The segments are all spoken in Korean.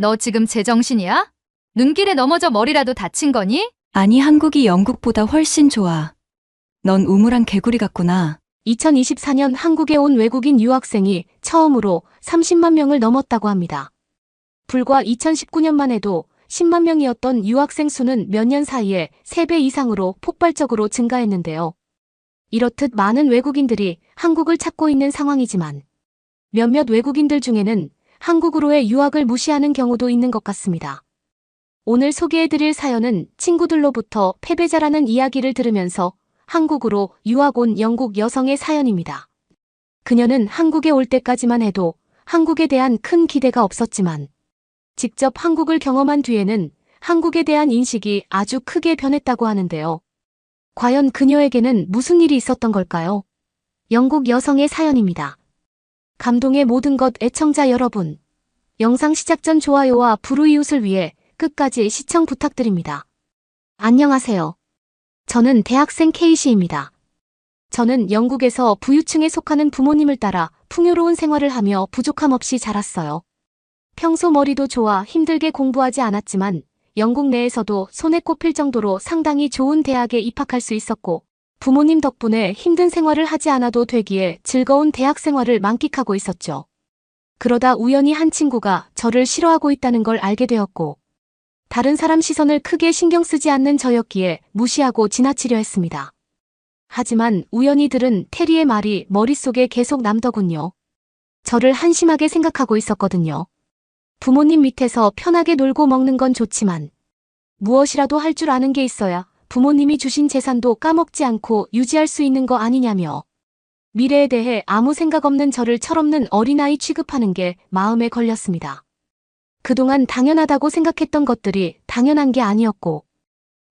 너 지금 제정신이야? 눈길에 넘어져 머리라도 다친 거니? 아니, 한국이 영국보다 훨씬 좋아. 넌 우물한 개구리 같구나. 2024년 한국에 온 외국인 유학생이 처음으로 30만 명을 넘었다고 합니다. 불과 2019년만 해도 10만 명이었던 유학생 수는 몇 년 사이에 3배 이상으로 폭발적으로 증가했는데요. 이렇듯 많은 외국인들이 한국을 찾고 있는 상황이지만 몇몇 외국인들 중에는 한국으로의 유학을 무시하는 경우도 있는 것 같습니다. 오늘 소개해드릴 사연은 친구들로부터 패배자라는 이야기를 들으면서 한국으로 유학 온 영국 여성의 사연입니다. 그녀는 한국에 올 때까지만 해도 한국에 대한 큰 기대가 없었지만 직접 한국을 경험한 뒤에는 한국에 대한 인식이 아주 크게 변했다고 하는데요. 과연 그녀에게는 무슨 일이 있었던 걸까요? 영국 여성의 사연입니다. 감동의 모든 것 애청자 여러분, 영상 시작 전 좋아요와 불우이웃을 위해 끝까지 시청 부탁드립니다. 안녕하세요. 저는 대학생 케이시입니다. 저는 영국에서 부유층에 속하는 부모님을 따라 풍요로운 생활을 하며 부족함 없이 자랐어요. 평소 머리도 좋아 힘들게 공부하지 않았지만 영국 내에서도 손에 꼽힐 정도로 상당히 좋은 대학에 입학할 수 있었고 부모님 덕분에 힘든 생활을 하지 않아도 되기에 즐거운 대학 생활을 만끽하고 있었죠. 그러다 우연히 한 친구가 저를 싫어하고 있다는 걸 알게 되었고 다른 사람 시선을 크게 신경 쓰지 않는 저였기에 무시하고 지나치려 했습니다. 하지만 우연히 들은 테리의 말이 머릿속에 계속 남더군요. 저를 한심하게 생각하고 있었거든요. 부모님 밑에서 편하게 놀고 먹는 건 좋지만 무엇이라도 할 줄 아는 게 있어야 부모님이 주신 재산도 까먹지 않고 유지할 수 있는 거 아니냐며 미래에 대해 아무 생각 없는 저를 철없는 어린아이 취급하는 게 마음에 걸렸습니다. 그동안 당연하다고 생각했던 것들이 당연한 게 아니었고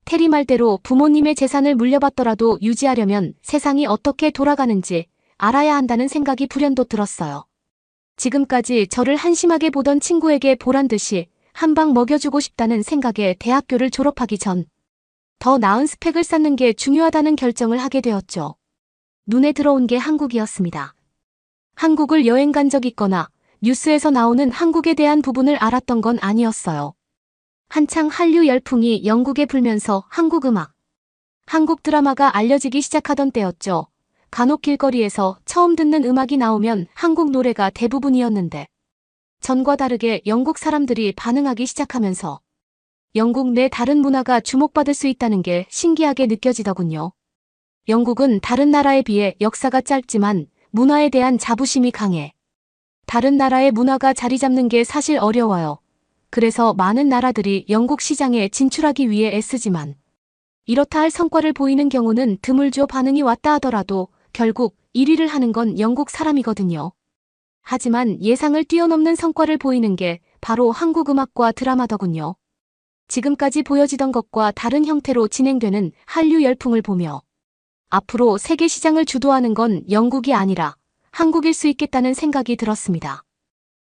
테리 말대로 부모님의 재산을 물려받더라도 유지하려면 세상이 어떻게 돌아가는지 알아야 한다는 생각이 불현듯 들었어요. 지금까지 저를 한심하게 보던 친구에게 보란듯이 한 방 먹여주고 싶다는 생각에 대학교를 졸업하기 전 더 나은 스펙을 쌓는 게 중요하다는 결정을 하게 되었죠. 눈에 들어온 게 한국이었습니다. 한국을 여행 간 적 있거나 뉴스에서 나오는 한국에 대한 부분을 알았던 건 아니었어요. 한창 한류 열풍이 영국에 불면서 한국 음악, 한국 드라마가 알려지기 시작하던 때였죠. 간혹 길거리에서 처음 듣는 음악이 나오면 한국 노래가 대부분이었는데 전과 다르게 영국 사람들이 반응하기 시작하면서 영국 내 다른 문화가 주목받을 수 있다는 게 신기하게 느껴지더군요. 영국은 다른 나라에 비해 역사가 짧지만 문화에 대한 자부심이 강해. 다른 나라의 문화가 자리 잡는 게 사실 어려워요. 그래서 많은 나라들이 영국 시장에 진출하기 위해 애쓰지만 이렇다 할 성과를 보이는 경우는 드물죠. 반응이 왔다 하더라도 결국 1위를 하는 건 영국 사람이거든요. 하지만 예상을 뛰어넘는 성과를 보이는 게 바로 한국 음악과 드라마더군요. 지금까지 보여지던 것과 다른 형태로 진행되는 한류 열풍을 보며 앞으로 세계 시장을 주도하는 건 영국이 아니라 한국일 수 있겠다는 생각이 들었습니다.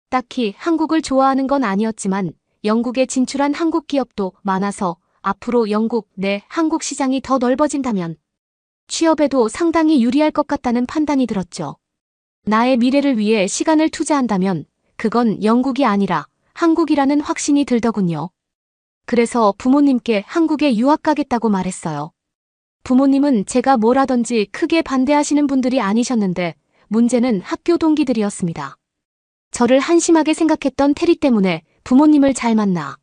딱히 한국을 좋아하는 건 아니었지만 영국에 진출한 한국 기업도 많아서 앞으로 영국 내 한국 시장이 더 넓어진다면 취업에도 상당히 유리할 것 같다는 판단이 들었죠. 나의 미래를 위해 시간을 투자한다면 그건 영국이 아니라 한국이라는 확신이 들더군요. 그래서 부모님께 한국에 유학 가겠다고 말했어요. 부모님은 제가 뭘 하든지 크게 반대하시는 분들이 아니셨는데 문제는 학교 동기들이었습니다. 저를 한심하게 생각했던 테리 때문에 부모님을 잘 만나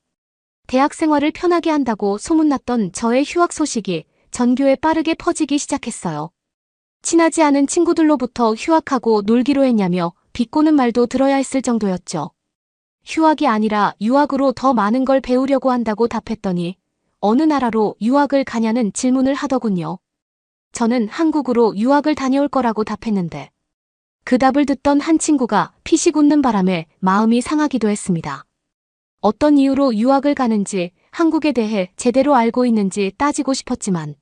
대학 생활을 편하게 한다고 소문났던 저의 휴학 소식이 전교에 빠르게 퍼지기 시작했어요. 친하지 않은 친구들로부터 휴학하고 놀기로 했냐며 비꼬는 말도 들어야 했을 정도였죠. 휴학이 아니라 유학으로 더 많은 걸 배우려고 한다고 답했더니 어느 나라로 유학을 가냐는 질문을 하더군요. 저는 한국으로 유학을 다녀올 거라고 답했는데 그 답을 듣던 한 친구가 피식 웃는 바람에 마음이 상하기도 했습니다. 어떤 이유로 유학을 가는지 한국에 대해 제대로 알고 있는지 따지고 싶었지만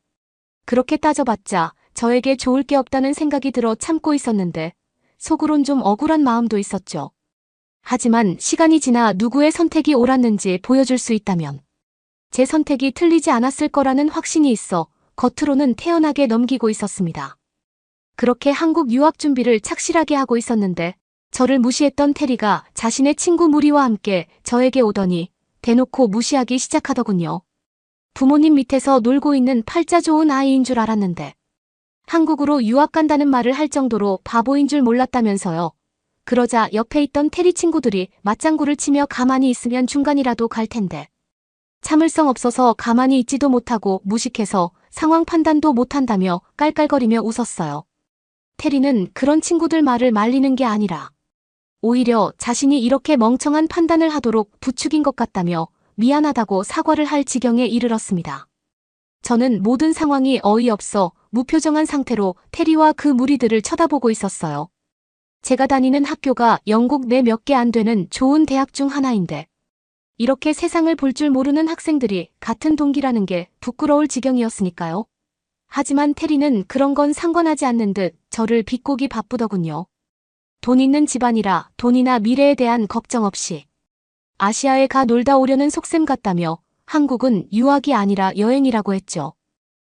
그렇게 따져봤자 저에게 좋을 게 없다는 생각이 들어 참고 있었는데 속으론 좀 억울한 마음도 있었죠. 하지만 시간이 지나 누구의 선택이 옳았는지 보여줄 수 있다면 제 선택이 틀리지 않았을 거라는 확신이 있어 겉으로는 태연하게 넘기고 있었습니다. 그렇게 한국 유학 준비를 착실하게 하고 있었는데 저를 무시했던 테리가 자신의 친구 무리와 함께 저에게 오더니 대놓고 무시하기 시작하더군요. 부모님 밑에서 놀고 있는 팔자 좋은 아이인 줄 알았는데 한국으로 유학 간다는 말을 할 정도로 바보인 줄 몰랐다면서요. 그러자 옆에 있던 테리 친구들이 맞장구를 치며 가만히 있으면 중간이라도 갈 텐데 참을성 없어서 가만히 있지도 못하고 무식해서 상황 판단도 못한다며 깔깔거리며 웃었어요. 테리는 그런 친구들 말을 말리는 게 아니라 오히려 자신이 이렇게 멍청한 판단을 하도록 부추긴 것 같다며 미안하다고 사과를 할 지경에 이르렀습니다. 저는 모든 상황이 어이없어 무표정한 상태로 테리와 그 무리들을 쳐다보고 있었어요. 제가 다니는 학교가 영국 내 몇 개 안 되는 좋은 대학 중 하나인데 이렇게 세상을 볼 줄 모르는 학생들이 같은 동기라는 게 부끄러울 지경이었으니까요. 하지만 테리는 그런 건 상관하지 않는 듯 저를 비꼬기 바쁘더군요. 돈 있는 집안이라 돈이나 미래에 대한 걱정 없이 아시아에 가 놀다 오려는 속셈 같다며 한국은 유학이 아니라 여행이라고 했죠.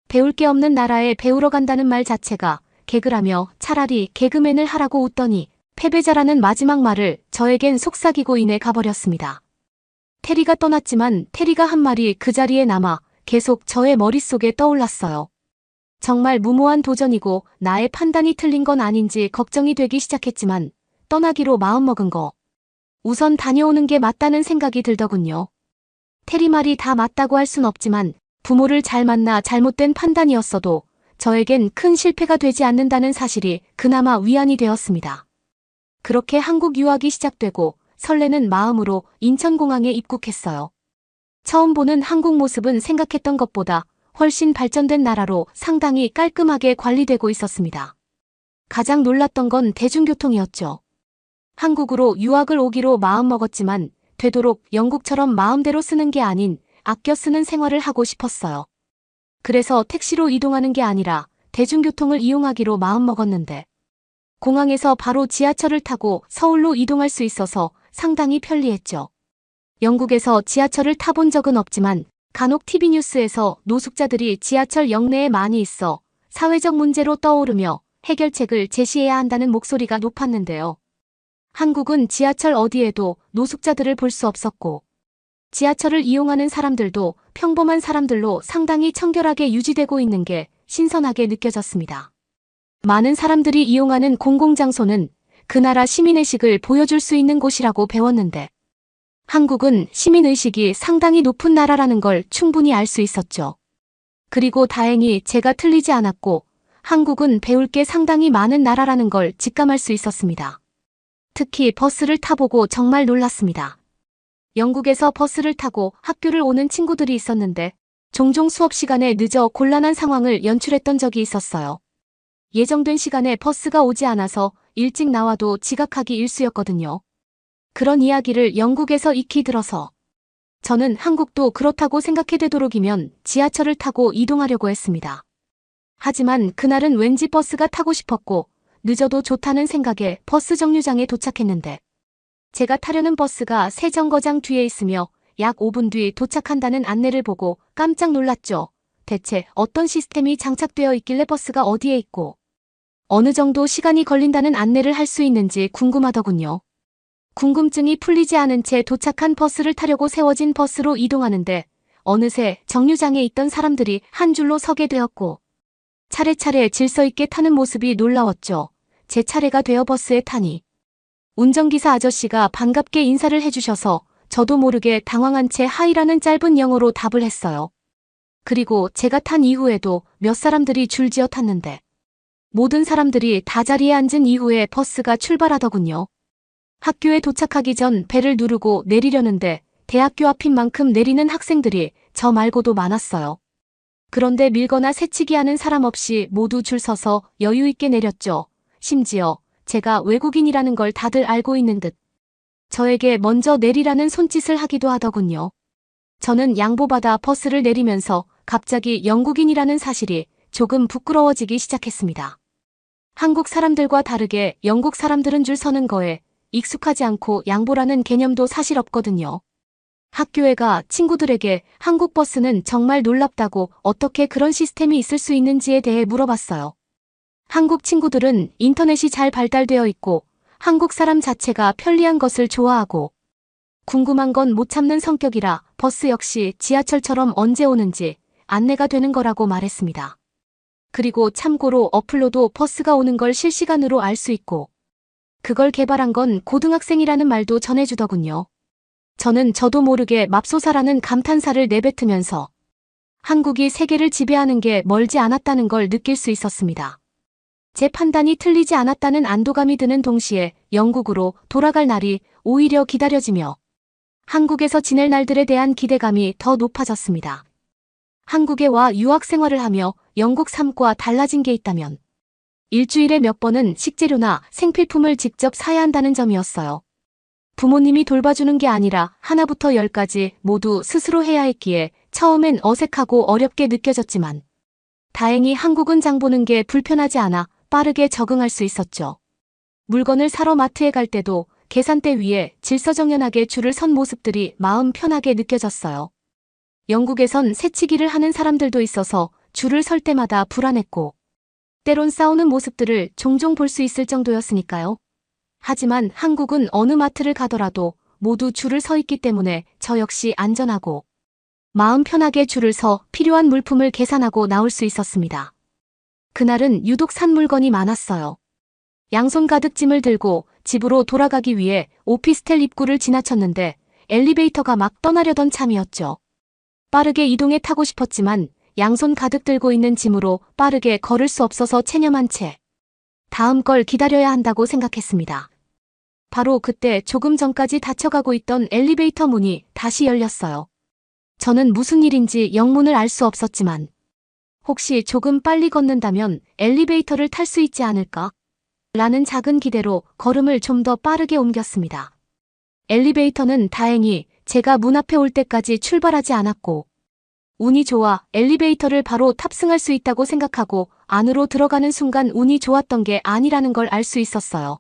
배울 게 없는 나라에 배우러 간다는 말 자체가 개그라며 차라리 개그맨을 하라고 웃더니 패배자라는 마지막 말을 저에겐 속삭이고 인해 가버렸습니다. 테리가 떠났지만 테리가 한 말이 그 자리에 남아 계속 저의 머릿속에 떠올랐어요. 정말 무모한 도전이고 나의 판단이 틀린 건 아닌지 걱정이 되기 시작했지만 떠나기로 마음먹은 거. 우선 다녀오는 게 맞다는 생각이 들더군요. 테리 말이 다 맞다고 할 순 없지만 부모를 잘 만나 잘못된 판단이었어도 저에겐 큰 실패가 되지 않는다는 사실이 그나마 위안이 되었습니다. 그렇게 한국 유학이 시작되고 설레는 마음으로 인천공항에 입국했어요. 처음 보는 한국 모습은 생각했던 것보다 훨씬 발전된 나라로 상당히 깔끔하게 관리되고 있었습니다. 가장 놀랐던 건 대중교통이었죠. 한국으로 유학을 오기로 마음먹었지만 되도록 영국처럼 마음대로 쓰는 게 아닌 아껴 쓰는 생활을 하고 싶었어요. 그래서 택시로 이동하는 게 아니라 대중교통을 이용하기로 마음먹었는데 공항에서 바로 지하철을 타고 서울로 이동할 수 있어서 상당히 편리했죠. 영국에서 지하철을 타본 적은 없지만 간혹 TV 뉴스에서 노숙자들이 지하철 역내에 많이 있어 사회적 문제로 떠오르며 해결책을 제시해야 한다는 목소리가 높았는데요. 한국은 지하철 어디에도 노숙자들을 볼 수 없었고 지하철을 이용하는 사람들도 평범한 사람들로 상당히 청결하게 유지되고 있는 게 신선하게 느껴졌습니다. 많은 사람들이 이용하는 공공장소는 그 나라 시민의식을 보여줄 수 있는 곳이라고 배웠는데 한국은 시민의식이 상당히 높은 나라라는 걸 충분히 알 수 있었죠. 그리고 다행히 제가 틀리지 않았고 한국은 배울 게 상당히 많은 나라라는 걸 직감할 수 있었습니다. 특히 버스를 타보고 정말 놀랐습니다. 영국에서 버스를 타고 학교를 오는 친구들이 있었는데 종종 수업 시간에 늦어 곤란한 상황을 연출했던 적이 있었어요. 예정된 시간에 버스가 오지 않아서 일찍 나와도 지각하기 일쑤였거든요. 그런 이야기를 영국에서 익히 들어서 저는 한국도 그렇다고 생각해 되도록이면 지하철을 타고 이동하려고 했습니다. 하지만 그날은 왠지 버스가 타고 싶었고 늦어도 좋다는 생각에 버스 정류장에 도착했는데 제가 타려는 버스가 새 정거장 뒤에 있으며 약 5분 뒤 도착한다는 안내를 보고 깜짝 놀랐죠. 대체 어떤 시스템이 장착되어 있길래 버스가 어디에 있고 어느 정도 시간이 걸린다는 안내를 할 수 있는지 궁금하더군요. 궁금증이 풀리지 않은 채 도착한 버스를 타려고 세워진 버스로 이동하는데 어느새 정류장에 있던 사람들이 한 줄로 서게 되었고 차례차례 질서 있게 타는 모습이 놀라웠죠. 제 차례가 되어 버스에 타니 운전기사 아저씨가 반갑게 인사를 해주셔서 저도 모르게 당황한 채 하이라는 짧은 영어로 답을 했어요. 그리고 제가 탄 이후에도 몇 사람들이 줄지어 탔는데 모든 사람들이 다 자리에 앉은 이후에 버스가 출발하더군요. 학교에 도착하기 전 벨을 누르고 내리려는데 대학교 앞인 만큼 내리는 학생들이 저 말고도 많았어요. 그런데 밀거나 새치기 하는 사람 없이 모두 줄 서서 여유 있게 내렸죠. 심지어 제가 외국인이라는 걸 다들 알고 있는 듯 저에게 먼저 내리라는 손짓을 하기도 하더군요. 저는 양보받아 버스를 내리면서 갑자기 영국인이라는 사실이 조금 부끄러워지기 시작했습니다. 한국 사람들과 다르게 영국 사람들은 줄 서는 거에 익숙하지 않고 양보라는 개념도 사실 없거든요. 학교에 가 친구들에게 한국 버스는 정말 놀랍다고 어떻게 그런 시스템이 있을 수 있는지에 대해 물어봤어요. 한국 친구들은 인터넷이 잘 발달되어 있고 한국 사람 자체가 편리한 것을 좋아하고 궁금한 건 못 참는 성격이라 버스 역시 지하철처럼 언제 오는지 안내가 되는 거라고 말했습니다. 그리고 참고로 어플로도 버스가 오는 걸 실시간으로 알 수 있고 그걸 개발한 건 고등학생이라는 말도 전해주더군요. 저는 저도 모르게 맙소사라는 감탄사를 내뱉으면서 한국이 세계를 지배하는 게 멀지 않았다는 걸 느낄 수 있었습니다. 제 판단이 틀리지 않았다는 안도감이 드는 동시에 영국으로 돌아갈 날이 오히려 기다려지며 한국에서 지낼 날들에 대한 기대감이 더 높아졌습니다. 한국에 와 유학 생활을 하며 영국 삶과 달라진 게 있다면 일주일에 몇 번은 식재료나 생필품을 직접 사야 한다는 점이었어요. 부모님이 돌봐주는 게 아니라 하나부터 열까지 모두 스스로 해야 했기에 처음엔 어색하고 어렵게 느껴졌지만 다행히 한국은 장 보는 게 불편하지 않아 빠르게 적응할 수 있었죠. 물건을 사러 마트에 갈 때도 계산대 위에 질서정연하게 줄을 선 모습들이 마음 편하게 느껴졌어요. 영국에선 새치기를 하는 사람들도 있어서 줄을 설 때마다 불안했고 때론 싸우는 모습들을 종종 볼 수 있을 정도였으니까요. 하지만 한국은 어느 마트를 가더라도 모두 줄을 서 있기 때문에 저 역시 안전하고 마음 편하게 줄을 서 필요한 물품을 계산하고 나올 수 있었습니다. 그날은 유독 산 물건이 많았어요. 양손 가득 짐을 들고 집으로 돌아가기 위해 오피스텔 입구를 지나쳤는데 엘리베이터가 막 떠나려던 참이었죠. 빠르게 이동해 타고 싶었지만 양손 가득 들고 있는 짐으로 빠르게 걸을 수 없어서 체념한 채 다음 걸 기다려야 한다고 생각했습니다. 바로 그때 조금 전까지 닫혀가고 있던 엘리베이터 문이 다시 열렸어요. 저는 무슨 일인지 영문을 알 수 없었지만 혹시 조금 빨리 걷는다면 엘리베이터를 탈 수 있지 않을까? 라는 작은 기대로 걸음을 좀 더 빠르게 옮겼습니다. 엘리베이터는 다행히 제가 문 앞에 올 때까지 출발하지 않았고 운이 좋아 엘리베이터를 바로 탑승할 수 있다고 생각하고 안으로 들어가는 순간 운이 좋았던 게 아니라는 걸 알 수 있었어요.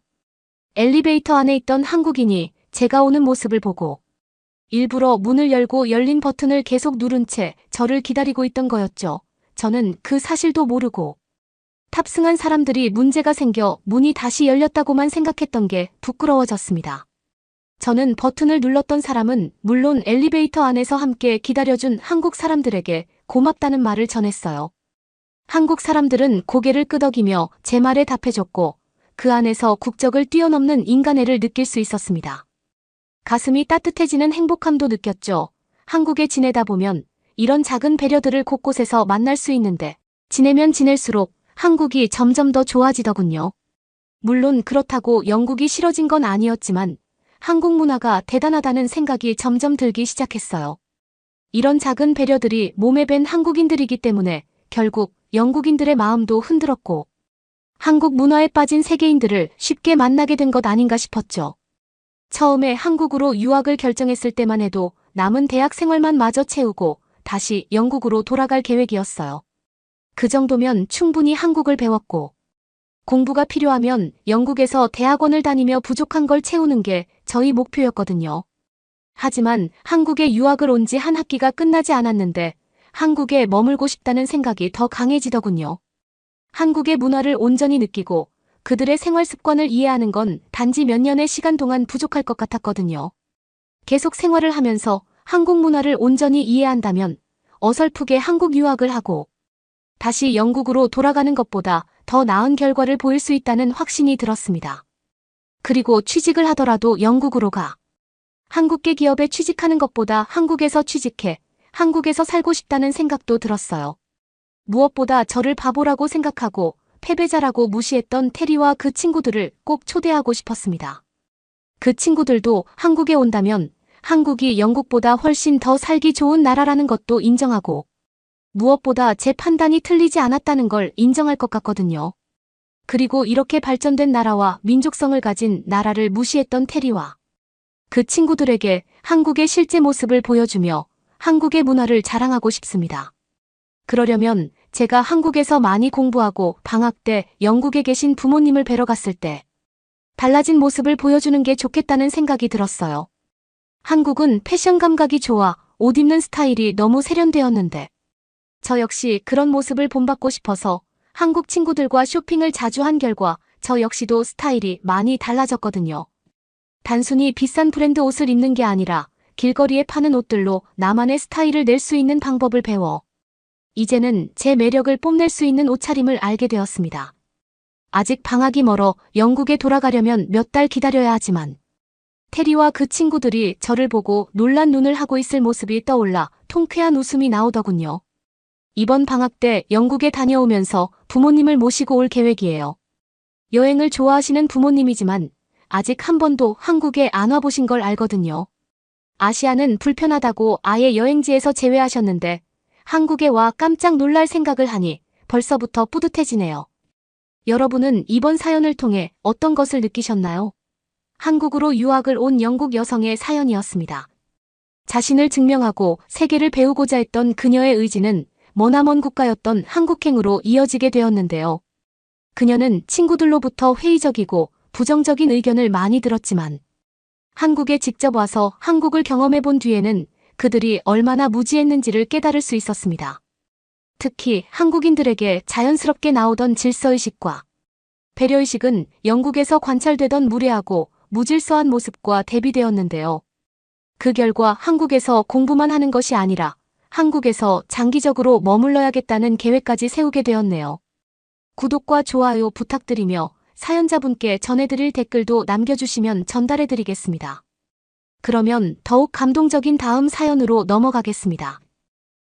엘리베이터 안에 있던 한국인이 제가 오는 모습을 보고 일부러 문을 열고 열린 버튼을 계속 누른 채 저를 기다리고 있던 거였죠. 저는 그 사실도 모르고 탑승한 사람들이 문제가 생겨 문이 다시 열렸다고만 생각했던 게 부끄러워졌습니다. 저는 버튼을 눌렀던 사람은 물론 엘리베이터 안에서 함께 기다려준 한국 사람들에게 고맙다는 말을 전했어요. 한국 사람들은 고개를 끄덕이며 제 말에 답해줬고 그 안에서 국적을 뛰어넘는 인간애를 느낄 수 있었습니다. 가슴이 따뜻해지는 행복함도 느꼈죠. 한국에 지내다 보면 이런 작은 배려들을 곳곳에서 만날 수 있는데 지내면 지낼수록 한국이 점점 더 좋아지더군요. 물론 그렇다고 영국이 싫어진 건 아니었지만 한국 문화가 대단하다는 생각이 점점 들기 시작했어요. 이런 작은 배려들이 몸에 밴 한국인들이기 때문에 결국 영국인들의 마음도 흔들었고 한국 문화에 빠진 세계인들을 쉽게 만나게 된 것 아닌가 싶었죠. 처음에 한국으로 유학을 결정했을 때만 해도 남은 대학 생활만 마저 채우고 다시 영국으로 돌아갈 계획이었어요. 그 정도면 충분히 한국을 배웠고 공부가 필요하면 영국에서 대학원을 다니며 부족한 걸 채우는 게 저희 목표였거든요. 하지만 한국에 유학을 온 지 한 학기가 끝나지 않았는데 한국에 머물고 싶다는 생각이 더 강해지더군요. 한국의 문화를 온전히 느끼고 그들의 생활 습관을 이해하는 건 단지 몇 년의 시간 동안 부족할 것 같았거든요. 계속 생활을 하면서 한국 문화를 온전히 이해한다면 어설프게 한국 유학을 하고 다시 영국으로 돌아가는 것보다 더 나은 결과를 보일 수 있다는 확신이 들었습니다. 그리고 취직을 하더라도 영국으로 가. 한국계 기업에 취직하는 것보다 한국에서 취직해 한국에서 살고 싶다는 생각도 들었어요. 무엇보다 저를 바보라고 생각하고 패배자라고 무시했던 테리와 그 친구들을 꼭 초대하고 싶었습니다. 그 친구들도 한국에 온다면 한국이 영국보다 훨씬 더 살기 좋은 나라라는 것도 인정하고 무엇보다 제 판단이 틀리지 않았다는 걸 인정할 것 같거든요. 그리고 이렇게 발전된 나라와 민족성을 가진 나라를 무시했던 테리와 그 친구들에게 한국의 실제 모습을 보여주며 한국의 문화를 자랑하고 싶습니다. 그러려면 제가 한국에서 많이 공부하고 방학 때 영국에 계신 부모님을 뵈러 갔을 때 달라진 모습을 보여주는 게 좋겠다는 생각이 들었어요. 한국은 패션 감각이 좋아 옷 입는 스타일이 너무 세련되었는데 저 역시 그런 모습을 본받고 싶어서 한국 친구들과 쇼핑을 자주 한 결과 저 역시도 스타일이 많이 달라졌거든요. 단순히 비싼 브랜드 옷을 입는 게 아니라 길거리에 파는 옷들로 나만의 스타일을 낼 수 있는 방법을 배워 이제는 제 매력을 뽐낼 수 있는 옷차림을 알게 되었습니다. 아직 방학이 멀어 영국에 돌아가려면 몇 달 기다려야 하지만 테리와 그 친구들이 저를 보고 놀란 눈을 하고 있을 모습이 떠올라 통쾌한 웃음이 나오더군요. 이번 방학 때 영국에 다녀오면서 부모님을 모시고 올 계획이에요. 여행을 좋아하시는 부모님이지만 아직 한 번도 한국에 안 와보신 걸 알거든요. 아시아는 불편하다고 아예 여행지에서 제외하셨는데 한국에 와 깜짝 놀랄 생각을 하니 벌써부터 뿌듯해지네요. 여러분은 이번 사연을 통해 어떤 것을 느끼셨나요? 한국으로 유학을 온 영국 여성의 사연이었습니다. 자신을 증명하고 세계를 배우고자 했던 그녀의 의지는 머나먼 국가였던 한국행으로 이어지게 되었는데요. 그녀는 친구들로부터 회의적이고 부정적인 의견을 많이 들었지만 한국에 직접 와서 한국을 경험해 본 뒤에는 그들이 얼마나 무지했는지를 깨달을 수 있었습니다. 특히 한국인들에게 자연스럽게 나오던 질서의식과 배려의식은 영국에서 관찰되던 무례하고 무질서한 모습과 대비되었는데요. 그 결과 한국에서 공부만 하는 것이 아니라 한국에서 장기적으로 머물러야겠다는 계획까지 세우게 되었네요. 구독과 좋아요 부탁드리며 사연자분께 전해드릴 댓글도 남겨주시면 전달해드리겠습니다. 그러면 더욱 감동적인 다음 사연으로 넘어가겠습니다.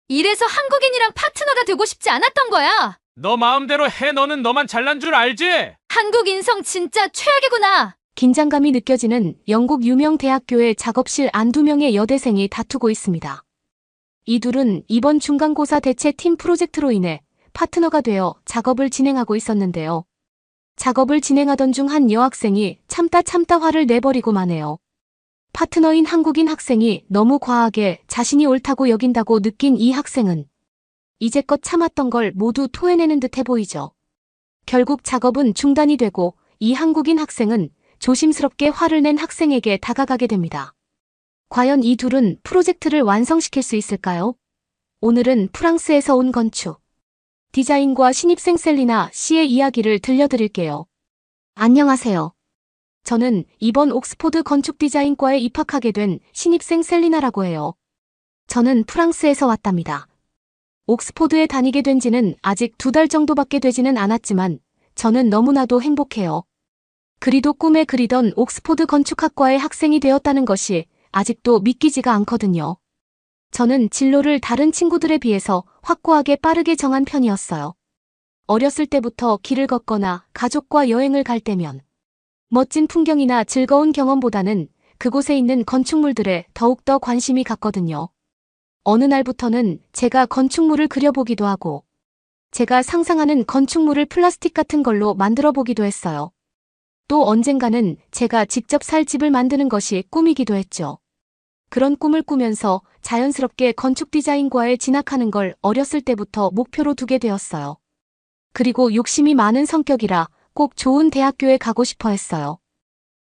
이래서 한국인이랑 파트너가 되고 싶지 않았던 거야. 너 마음대로 해. 너는 너만 잘난 줄 알지? 한국 인성 진짜 최악이구나. 긴장감이 느껴지는 영국 유명 대학교의 작업실 안 2명의 여대생이 다투고 있습니다. 이 둘은 이번 중간고사 대체 팀 프로젝트로 인해 파트너가 되어 작업을 진행하고 있었는데요. 작업을 진행하던 중 한 여학생이 참다 화를 내버리고 마네요. 파트너인 한국인 학생이 너무 과하게 자신이 옳다고 여긴다고 느낀 이 학생은 이제껏 참았던 걸 모두 토해내는 듯해 보이죠. 결국 작업은 중단이 되고 이 한국인 학생은 조심스럽게 화를 낸 학생에게 다가가게 됩니다. 과연 이 둘은 프로젝트를 완성시킬 수 있을까요? 오늘은 프랑스에서 온 건축 디자인과 신입생 셀리나 씨의 이야기를 들려드릴게요. 안녕하세요. 저는 이번 옥스포드 건축디자인과에 입학하게 된 신입생 셀리나라고 해요. 저는 프랑스에서 왔답니다. 옥스포드에 다니게 된 지는 아직 2달 정도밖에 되지는 않았지만 저는 너무나도 행복해요. 그리도 꿈에 그리던 옥스포드 건축학과의 학생이 되었다는 것이 아직도 믿기지가 않거든요. 저는 진로를 다른 친구들에 비해서 확고하게 빠르게 정한 편이었어요. 어렸을 때부터 길을 걷거나 가족과 여행을 갈 때면 멋진 풍경이나 즐거운 경험보다는 그곳에 있는 건축물들에 더욱더 관심이 갔거든요. 어느 날부터는 제가 건축물을 그려보기도 하고 제가 상상하는 건축물을 플라스틱 같은 걸로 만들어 보기도 했어요. 또 언젠가는 제가 직접 살 집을 만드는 것이 꿈이기도 했죠. 그런 꿈을 꾸면서 자연스럽게 건축 디자인과에 진학하는 걸 어렸을 때부터 목표로 두게 되었어요. 그리고 욕심이 많은 성격이라 꼭 좋은 대학교에 가고 싶어 했어요.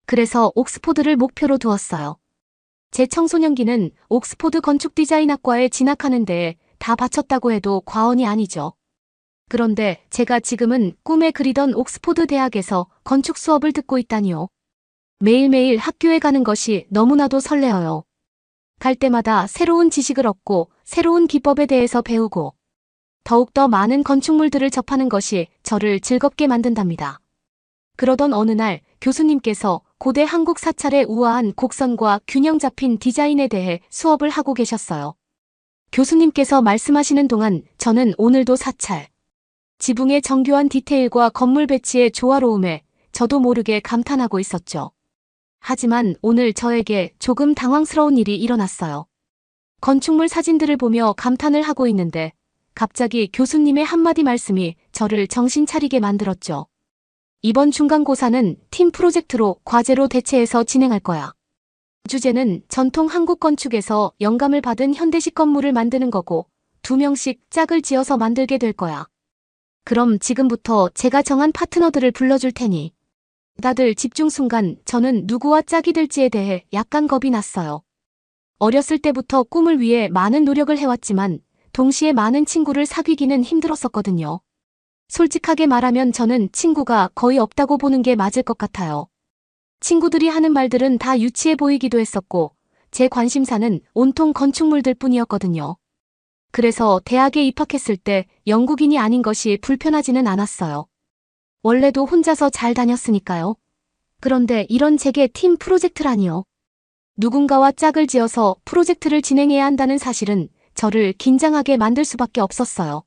그래서 옥스포드를 목표로 두었어요. 제 청소년기는 옥스포드 건축 디자인학과에 진학하는 데에 다 바쳤다고 해도 과언이 아니죠. 그런데 제가 지금은 꿈에 그리던 옥스포드 대학에서 건축 수업을 듣고 있다니요. 매일매일 학교에 가는 것이 너무나도 설레어요. 갈 때마다 새로운 지식을 얻고 새로운 기법에 대해서 배우고 더욱더 많은 건축물들을 접하는 것이 저를 즐겁게 만든답니다. 그러던 어느 날 교수님께서 고대 한국 사찰의 우아한 곡선과 균형 잡힌 디자인에 대해 수업을 하고 계셨어요. 교수님께서 말씀하시는 동안 저는 오늘도 사찰, 지붕의 정교한 디테일과 건물 배치의 조화로움에 저도 모르게 감탄하고 있었죠. 하지만 오늘 저에게 조금 당황스러운 일이 일어났어요. 건축물 사진들을 보며 감탄을 하고 있는데 갑자기 교수님의 한마디 말씀이 저를 정신 차리게 만들었죠. 이번 중간고사는 팀 프로젝트로 과제로 대체해서 진행할 거야. 주제는 전통 한국 건축에서 영감을 받은 현대식 건물을 만드는 거고 2명씩 짝을 지어서 만들게 될 거야. 그럼 지금부터 제가 정한 파트너들을 불러줄 테니 다들 집중 순간. 저는 누구와 짝이 될지에 대해 약간 겁이 났어요. 어렸을 때부터 꿈을 위해 많은 노력을 해왔지만 동시에 많은 친구를 사귀기는 힘들었었거든요. 솔직하게 말하면 저는 친구가 거의 없다고 보는 게 맞을 것 같아요. 친구들이 하는 말들은 다 유치해 보이기도 했었고, 제 관심사는 온통 건축물들 뿐이었거든요. 그래서 대학에 입학했을 때 영국인이 아닌 것이 불편하지는 않았어요. 원래도 혼자서 잘 다녔으니까요. 그런데 이런 제게 팀 프로젝트라니요. 누군가와 짝을 지어서 프로젝트를 진행해야 한다는 사실은 저를 긴장하게 만들 수밖에 없었어요.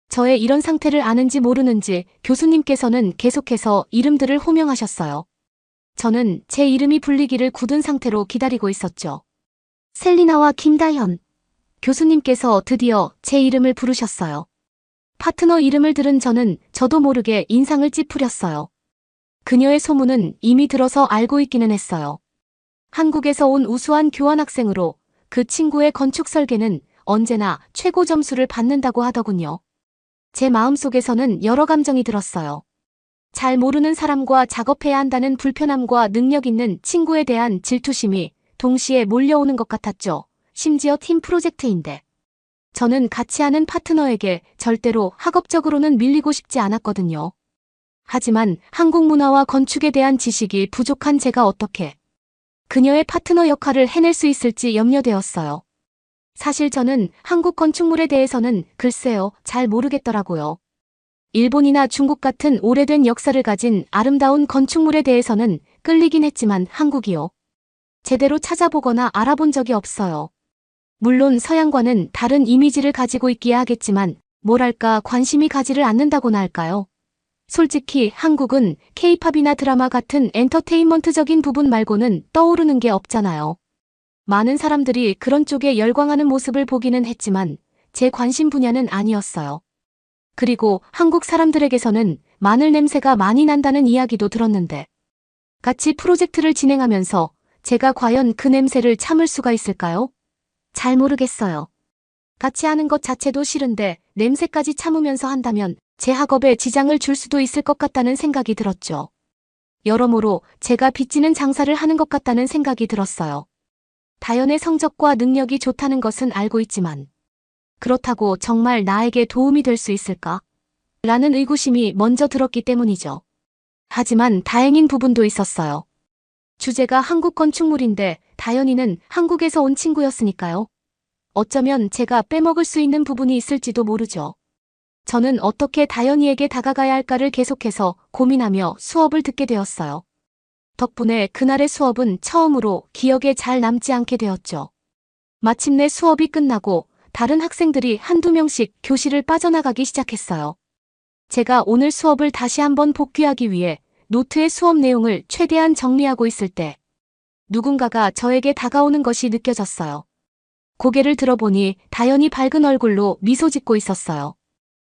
저의 이런 상태를 아는지 모르는지 교수님께서는 계속해서 이름들을 호명하셨어요. 저는 제 이름이 불리기를 굳은 상태로 기다리고 있었죠. 셀리나와 김다현. 교수님께서 드디어 제 이름을 부르셨어요. 파트너 이름을 들은 저는 저도 모르게 인상을 찌푸렸어요. 그녀의 소문은 이미 들어서 알고 있기는 했어요. 한국에서 온 우수한 교환학생으로 그 친구의 건축 설계는 언제나 최고 점수를 받는다고 하더군요. 제 마음속에서는 여러 감정이 들었어요. 잘 모르는 사람과 작업해야 한다는 불편함과 능력 있는 친구에 대한 질투심이 동시에 몰려오는 것 같았죠. 심지어 팀 프로젝트인데. 저는 같이 하는 파트너에게 절대로 학업적으로는 밀리고 싶지 않았거든요. 하지만 한국 문화와 건축에 대한 지식이 부족한 제가 어떻게 그녀의 파트너 역할을 해낼 수 있을지 염려되었어요. 사실 저는 한국 건축물에 대해서는 글쎄요, 잘 모르겠더라고요. 일본이나 중국 같은 오래된 역사를 가진 아름다운 건축물에 대해서는 끌리긴 했지만 한국이요. 제대로 찾아보거나 알아본 적이 없어요. 물론 서양과는 다른 이미지를 가지고 있기야 하겠지만 뭐랄까 관심이 가지를 않는다고나 할까요? 솔직히 한국은 케이팝이나 드라마 같은 엔터테인먼트적인 부분 말고는 떠오르는 게 없잖아요. 많은 사람들이 그런 쪽에 열광하는 모습을 보기는 했지만 제 관심 분야는 아니었어요. 그리고 한국 사람들에게서는 마늘 냄새가 많이 난다는 이야기도 들었는데 같이 프로젝트를 진행하면서 제가 과연 그 냄새를 참을 수가 있을까요? 잘 모르겠어요. 같이 하는 것 자체도 싫은데 냄새까지 참으면서 한다면 제 학업에 지장을 줄 수도 있을 것 같다는 생각이 들었죠. 여러모로 제가 빚지는 장사를 하는 것 같다는 생각이 들었어요. 다연의 성적과 능력이 좋다는 것은 알고 있지만 그렇다고 정말 나에게 도움이 될 수 있을까? 라는 의구심이 먼저 들었기 때문이죠. 하지만 다행인 부분도 있었어요. 주제가 한국 건축물인데 다연이는 한국에서 온 친구였으니까요. 어쩌면 제가 빼먹을 수 있는 부분이 있을지도 모르죠. 저는 어떻게 다연이에게 다가가야 할까를 계속해서 고민하며 수업을 듣게 되었어요. 덕분에 그날의 수업은 처음으로 기억에 잘 남지 않게 되었죠. 마침내 수업이 끝나고 다른 학생들이 한두 명씩 교실을 빠져나가기 시작했어요. 제가 오늘 수업을 다시 한번 복귀하기 위해 노트의 수업 내용을 최대한 정리하고 있을 때 누군가가 저에게 다가오는 것이 느껴졌어요. 고개를 들어보니 다연이 밝은 얼굴로 미소 짓고 있었어요.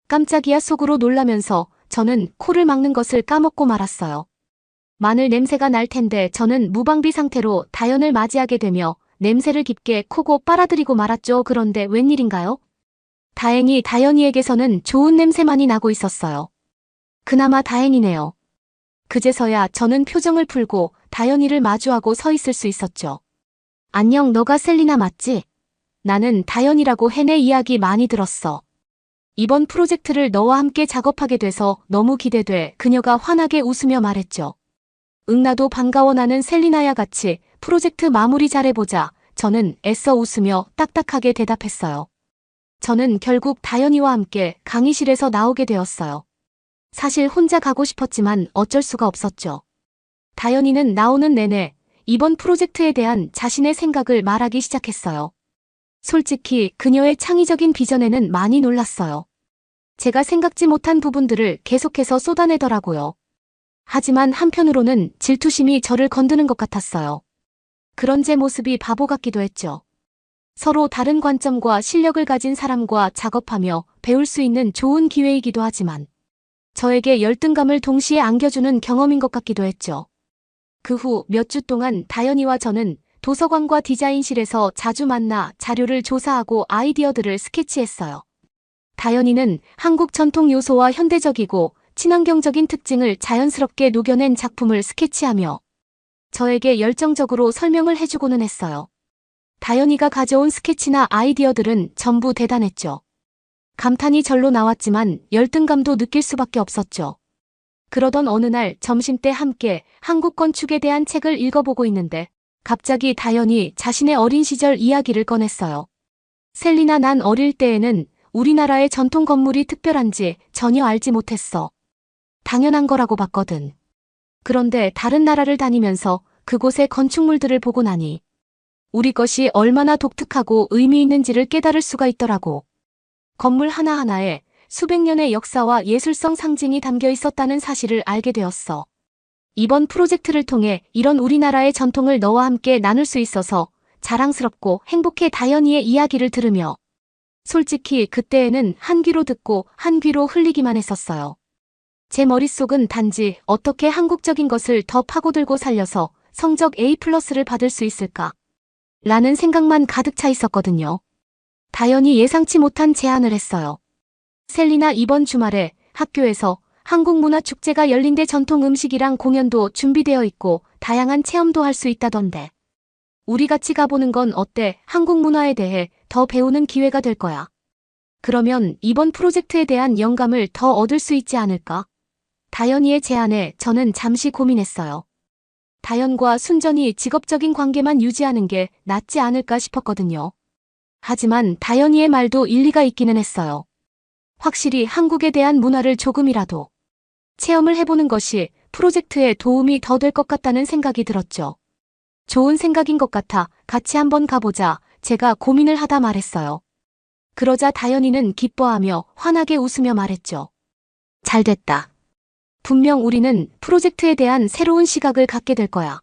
깜짝이야 속으로 놀라면서 저는 코를 막는 것을 까먹고 말았어요. 마늘 냄새가 날 텐데 저는 무방비 상태로 다연을 맞이하게 되며 냄새를 깊게 코고 빨아들이고 말았죠. 그런데 웬일인가요? 다행히 다연이에게서는 좋은 냄새만이 나고 있었어요. 그나마 다행이네요. 그제서야 저는 표정을 풀고 다연이를 마주하고 서 있을 수 있었죠. 안녕, 너가 셀리나 맞지? 나는 다연이라고 해. 내 이야기 많이 들었어. 이번 프로젝트를 너와 함께 작업하게 돼서 너무 기대돼. 그녀가 환하게 웃으며 말했죠. 응, 나도 반가워. 나는 셀리나야. 같이 프로젝트 마무리 잘해보자. 저는 애써 웃으며 딱딱하게 대답했어요. 저는 결국 다연이와 함께 강의실에서 나오게 되었어요. 사실 혼자 가고 싶었지만 어쩔 수가 없었죠. 다연이는 나오는 내내 이번 프로젝트에 대한 자신의 생각을 말하기 시작했어요. 솔직히 그녀의 창의적인 비전에는 많이 놀랐어요. 제가 생각지 못한 부분들을 계속해서 쏟아내더라고요. 하지만 한편으로는 질투심이 저를 건드는 것 같았어요. 그런 제 모습이 바보 같기도 했죠. 서로 다른 관점과 실력을 가진 사람과 작업하며 배울 수 있는 좋은 기회이기도 하지만 저에게 열등감을 동시에 안겨주는 경험인 것 같기도 했죠. 그 후 몇 주 동안 다연이와 저는 도서관과 디자인실에서 자주 만나 자료를 조사하고 아이디어들을 스케치했어요. 다연이는 한국 전통 요소와 현대적이고 친환경적인 특징을 자연스럽게 녹여낸 작품을 스케치하며 저에게 열정적으로 설명을 해주고는 했어요. 다연이가 가져온 스케치나 아이디어들은 전부 대단했죠. 감탄이 절로 나왔지만 열등감도 느낄 수밖에 없었죠. 그러던 어느 날 점심때 함께 한국 건축에 대한 책을 읽어보고 있는데 갑자기 다연이 자신의 어린 시절 이야기를 꺼냈어요. 셀리나, 난 어릴 때에는 우리나라의 전통 건물이 특별한지 전혀 알지 못했어. 당연한 거라고 봤거든. 그런데 다른 나라를 다니면서 그곳의 건축물들을 보고 나니 우리 것이 얼마나 독특하고 의미 있는지를 깨달을 수가 있더라고. 건물 하나하나에 수백 년의 역사와 예술성 상징이 담겨 있었다는 사실을 알게 되었어. 이번 프로젝트를 통해 이런 우리나라의 전통을 너와 함께 나눌 수 있어서 자랑스럽고 행복해. 다연이의 이야기를 들으며 솔직히 그때에는 한 귀로 듣고 한 귀로 흘리기만 했었어요. 제 머릿속은 단지 어떻게 한국적인 것을 더 파고들고 살려서 성적 A+를 받을 수 있을까? 라는 생각만 가득 차 있었거든요. 다연이 예상치 못한 제안을 했어요. 셀리나, 이번 주말에 학교에서 한국문화축제가 열린대. 전통 음식이랑 공연도 준비되어 있고 다양한 체험도 할 수 있다던데. 우리 같이 가보는 건 어때? 한국 문화에 대해 더 배우는 기회가 될 거야. 그러면 이번 프로젝트에 대한 영감을 더 얻을 수 있지 않을까? 다연이의 제안에 저는 잠시 고민했어요. 다연과 순전히 직업적인 관계만 유지하는 게 낫지 않을까 싶었거든요. 하지만 다연이의 말도 일리가 있기는 했어요. 확실히 한국에 대한 문화를 조금이라도 체험을 해보는 것이 프로젝트에 도움이 더 될 것 같다는 생각이 들었죠. 좋은 생각인 것 같아 같이 한번 가보자. 제가 고민을 하다 말했어요. 그러자 다연이는 기뻐하며 환하게 웃으며 말했죠. 잘 됐다. 분명 우리는 프로젝트에 대한 새로운 시각을 갖게 될 거야.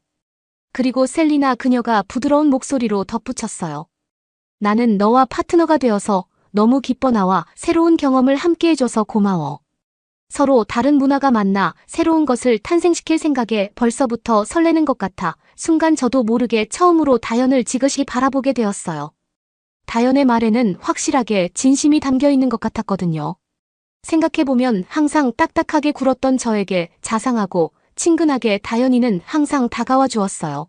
그리고 셀리나, 그녀가 부드러운 목소리로 덧붙였어요. 나는 너와 파트너가 되어서 너무 기뻐. 나와 새로운 경험을 함께 해줘서 고마워. 서로 다른 문화가 만나 새로운 것을 탄생시킬 생각에 벌써부터 설레는 것 같아 순간 저도 모르게 처음으로 다연을 지그시 바라보게 되었어요. 다연의 말에는 확실하게 진심이 담겨 있는 것 같았거든요. 생각해보면 항상 딱딱하게 굴었던 저에게 자상하고 친근하게 다연이는 항상 다가와 주었어요.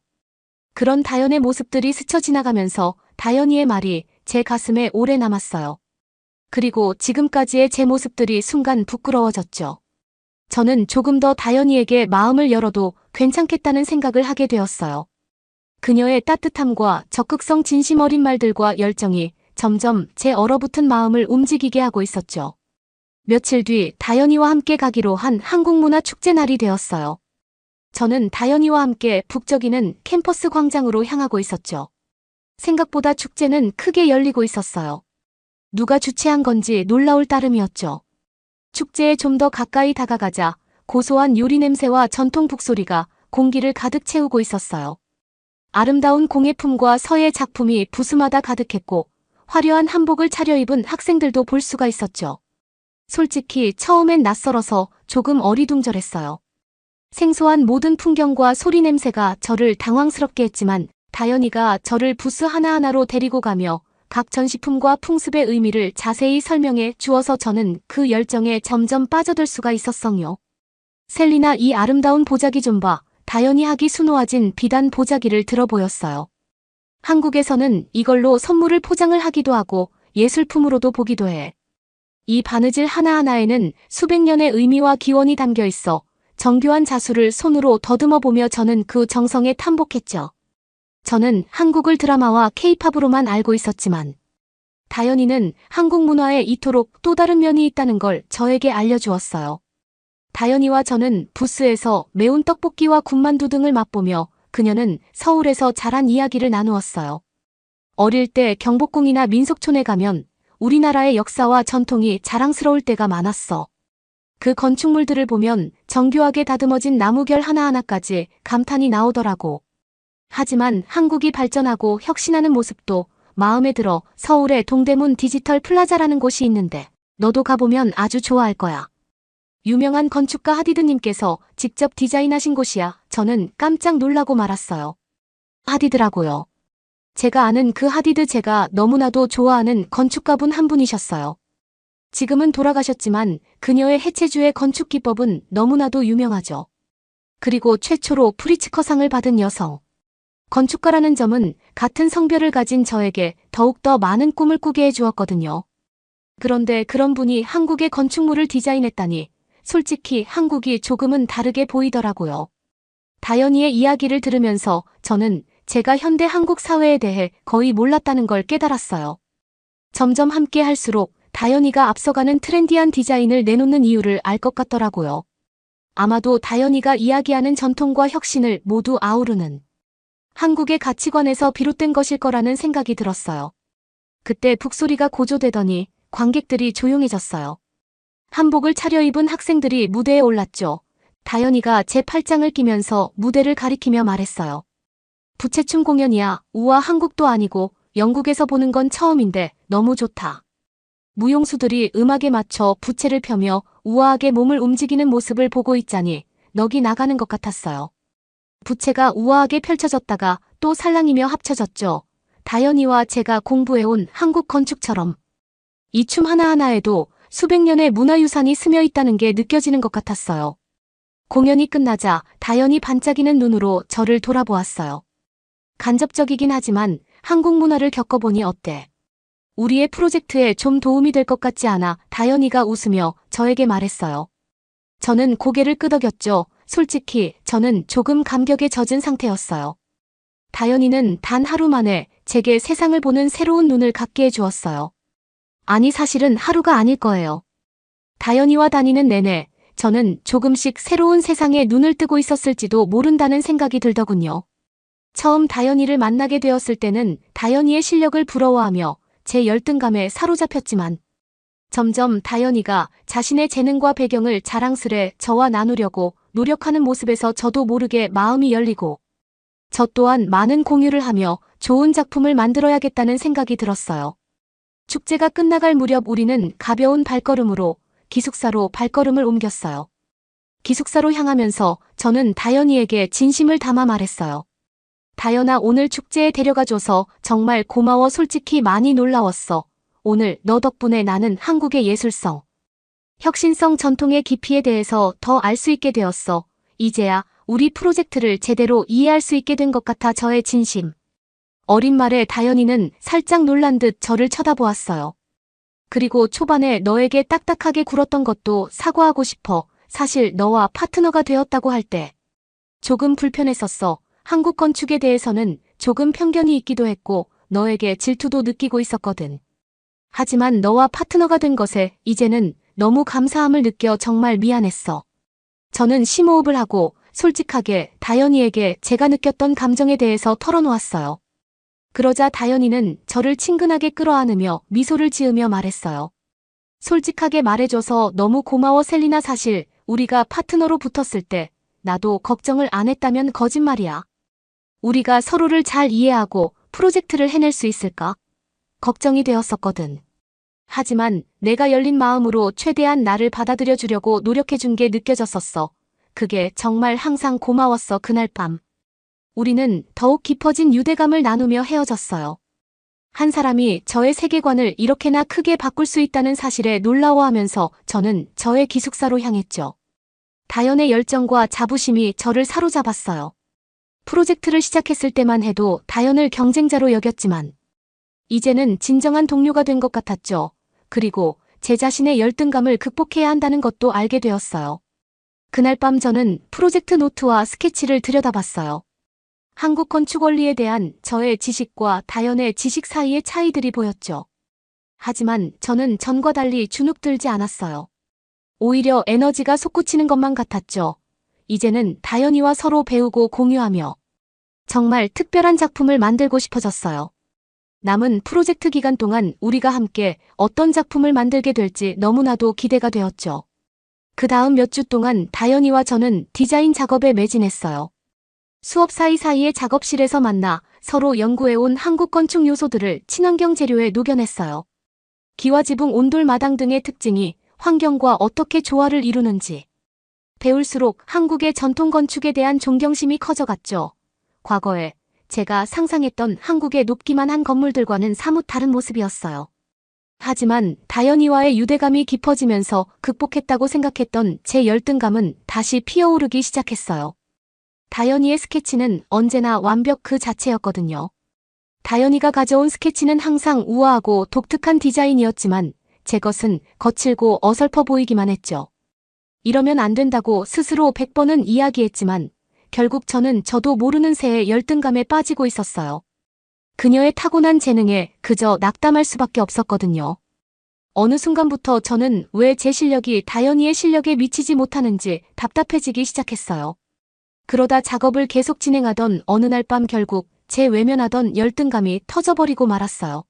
그런 다연의 모습들이 스쳐 지나가면서 다연이의 말이 제 가슴에 오래 남았어요. 그리고 지금까지의 제 모습들이 순간 부끄러워졌죠. 저는 조금 더 다연이에게 마음을 열어도 괜찮겠다는 생각을 하게 되었어요. 그녀의 따뜻함과 적극성, 진심 어린 말들과 열정이 점점 제 얼어붙은 마음을 움직이게 하고 있었죠. 며칠 뒤 다연이와 함께 가기로 한 한국문화축제 날이 되었어요. 저는 다연이와 함께 북적이는 캠퍼스 광장으로 향하고 있었죠. 생각보다 축제는 크게 열리고 있었어요. 누가 주최한 건지 놀라울 따름이었죠. 축제에 좀 더 가까이 다가가자 고소한 요리 냄새와 전통 북소리가 공기를 가득 채우고 있었어요. 아름다운 공예품과 서예 작품이 부스마다 가득했고 화려한 한복을 차려입은 학생들도 볼 수가 있었죠. 솔직히 처음엔 낯설어서 조금 어리둥절했어요. 생소한 모든 풍경과 소리 냄새가 저를 당황스럽게 했지만 다연이가 저를 부스 하나하나로 데리고 가며 각 전시품과 풍습의 의미를 자세히 설명해 주어서 저는 그 열정에 점점 빠져들 수가 있었어요. 셀리나, 이 아름다운 보자기 좀 봐. 다연이 하기 수놓아진 비단 보자기를 들어 보였어요. 한국에서는 이걸로 선물을 포장을 하기도 하고 예술품으로도 보기도 해. 이 바느질 하나하나에는 수백 년의 의미와 기원이 담겨 있어 정교한 자수를 손으로 더듬어 보며 저는 그 정성에 탐복했죠. 저는 한국을 드라마와 케이팝으로만 알고 있었지만 다연이는 한국 문화에 이토록 또 다른 면이 있다는 걸 저에게 알려주었어요. 다연이와 저는 부스에서 매운 떡볶이와 군만두 등을 맛보며 그녀는 서울에서 자란 이야기를 나누었어요. 어릴 때 경복궁이나 민속촌에 가면 우리나라의 역사와 전통이 자랑스러울 때가 많았어. 그 건축물들을 보면 정교하게 다듬어진 나무결 하나하나까지 감탄이 나오더라고. 하지만 한국이 발전하고 혁신하는 모습도 마음에 들어. 서울의 동대문 디지털 플라자라는 곳이 있는데 너도 가보면 아주 좋아할 거야. 유명한 건축가 하디드님께서 직접 디자인하신 곳이야. 저는 깜짝 놀라고 말았어요. 하디드라고요. 제가 아는 그 하디드, 제가 너무나도 좋아하는 건축가분 한 분이셨어요. 지금은 돌아가셨지만 그녀의 해체주의 건축 기법은 너무나도 유명하죠. 그리고 최초로 프리츠커상을 받은 여성. 건축가라는 점은 같은 성별을 가진 저에게 더욱더 많은 꿈을 꾸게 해주었거든요. 그런데 그런 분이 한국의 건축물을 디자인했다니 솔직히 한국이 조금은 다르게 보이더라고요. 다현이의 이야기를 들으면서 저는 제가 현대 한국 사회에 대해 거의 몰랐다는 걸 깨달았어요. 점점 함께 할수록 다현이가 앞서가는 트렌디한 디자인을 내놓는 이유를 알 것 같더라고요. 아마도 다현이가 이야기하는 전통과 혁신을 모두 아우르는 한국의 가치관에서 비롯된 것일 거라는 생각이 들었어요. 그때 북소리가 고조되더니 관객들이 조용해졌어요. 한복을 차려입은 학생들이 무대에 올랐죠. 다현이가 제 팔짱을 끼면서 무대를 가리키며 말했어요. 부채춤 공연이야. 우와, 한국도 아니고 영국에서 보는 건 처음인데 너무 좋다. 무용수들이 음악에 맞춰 부채를 펴며 우아하게 몸을 움직이는 모습을 보고 있자니 넋이 나가는 것 같았어요. 부채가 우아하게 펼쳐졌다가 또 살랑이며 합쳐졌죠. 다현이와 제가 공부해온 한국 건축처럼. 이 춤 하나하나에도 수백 년의 문화유산이 스며 있다는 게 느껴지는 것 같았어요. 공연이 끝나자 다현이 반짝이는 눈으로 저를 돌아보았어요. 간접적이긴 하지만 한국 문화를 겪어보니 어때? 우리의 프로젝트에 좀 도움이 될 것 같지 않아? 다현이가 웃으며 저에게 말했어요. 저는 고개를 끄덕였죠. 솔직히 저는 조금 감격에 젖은 상태였어요. 다현이는 단 하루 만에 제게 세상을 보는 새로운 눈을 갖게 해주었어요. 아니, 사실은 하루가 아닐 거예요. 다현이와 다니는 내내 저는 조금씩 새로운 세상에 눈을 뜨고 있었을지도 모른다는 생각이 들더군요. 처음 다현이를 만나게 되었을 때는 다현이의 실력을 부러워하며 제 열등감에 사로잡혔지만 점점 다현이가 자신의 재능과 배경을 자랑스레 저와 나누려고 노력하는 모습에서 저도 모르게 마음이 열리고 저 또한 많은 공유를 하며 좋은 작품을 만들어야겠다는 생각이 들었어요. 축제가 끝나갈 무렵 우리는 가벼운 발걸음으로 기숙사로 발걸음을 옮겼어요. 기숙사로 향하면서 저는 다현이에게 진심을 담아 말했어요. 다현아, 오늘 축제에 데려가줘서 정말 고마워. 솔직히 많이 놀라웠어. 오늘 너 덕분에 나는 한국의 예술성, 혁신성, 전통의 깊이에 대해서 더 알 수 있게 되었어. 이제야 우리 프로젝트를 제대로 이해할 수 있게 된 것 같아. 저의 진심. 어린 말에 다현이는 살짝 놀란 듯 저를 쳐다보았어요. 그리고 초반에 너에게 딱딱하게 굴었던 것도 사과하고 싶어. 사실 너와 파트너가 되었다고 할 때 조금 불편했었어. 한국 건축에 대해서는 조금 편견이 있기도 했고 너에게 질투도 느끼고 있었거든. 하지만 너와 파트너가 된 것에 이제는 너무 감사함을 느껴 정말 미안했어. 저는 심호흡을 하고 솔직하게 다현이에게 제가 느꼈던 감정에 대해서 털어놓았어요. 그러자 다현이는 저를 친근하게 끌어안으며 미소를 지으며 말했어요. 솔직하게 말해줘서 너무 고마워 셀리나. 사실 우리가 파트너로 붙었을 때 나도 걱정을 안 했다면 거짓말이야. 우리가 서로를 잘 이해하고 프로젝트를 해낼 수 있을까? 걱정이 되었었거든. 하지만 내가 열린 마음으로 최대한 나를 받아들여 주려고 노력해준 게 느껴졌었어. 그게 정말 항상 고마웠어. 그날 밤 우리는 더욱 깊어진 유대감을 나누며 헤어졌어요. 한 사람이 저의 세계관을 이렇게나 크게 바꿀 수 있다는 사실에 놀라워하면서 저는 저의 기숙사로 향했죠. 다현의 열정과 자부심이 저를 사로잡았어요. 프로젝트를 시작했을 때만 해도 다현을 경쟁자로 여겼지만 이제는 진정한 동료가 된 것 같았죠. 그리고 제 자신의 열등감을 극복해야 한다는 것도 알게 되었어요. 그날 밤 저는 프로젝트 노트와 스케치를 들여다봤어요. 한국 건축 원리에 대한 저의 지식과 다현의 지식 사이의 차이들이 보였죠. 하지만 저는 전과 달리 주눅들지 않았어요. 오히려 에너지가 솟구치는 것만 같았죠. 이제는 다현이와 서로 배우고 공유하며 정말 특별한 작품을 만들고 싶어졌어요. 남은 프로젝트 기간 동안 우리가 함께 어떤 작품을 만들게 될지 너무나도 기대가 되었죠. 그 다음 몇 주 동안 다현이와 저는 디자인 작업에 매진했어요. 수업 사이사이의 작업실에서 만나 서로 연구해온 한국 건축 요소들을 친환경 재료에 녹여냈어요. 기와 지붕, 온돌, 마당 등의 특징이 환경과 어떻게 조화를 이루는지 배울수록 한국의 전통 건축에 대한 존경심이 커져갔죠. 과거에 제가 상상했던 한국의 높기만 한 건물들과는 사뭇 다른 모습이었어요. 하지만 다현이와의 유대감이 깊어지면서 극복했다고 생각했던 제 열등감은 다시 피어오르기 시작했어요. 다현이의 스케치는 언제나 완벽 그 자체였거든요. 다현이가 가져온 스케치는 항상 우아하고 독특한 디자인이었지만 제 것은 거칠고 어설퍼 보이기만 했죠. 이러면 안 된다고 스스로 100번은 이야기했지만 결국 저도 모르는 새에 열등감에 빠지고 있었어요. 그녀의 타고난 재능에 그저 낙담할 수밖에 없었거든요. 어느 순간부터 저는 왜 제 실력이 다현이의 실력에 미치지 못하는지 답답해지기 시작했어요. 그러다 작업을 계속 진행하던 어느 날 밤 결국 제 외면하던 열등감이 터져버리고 말았어요.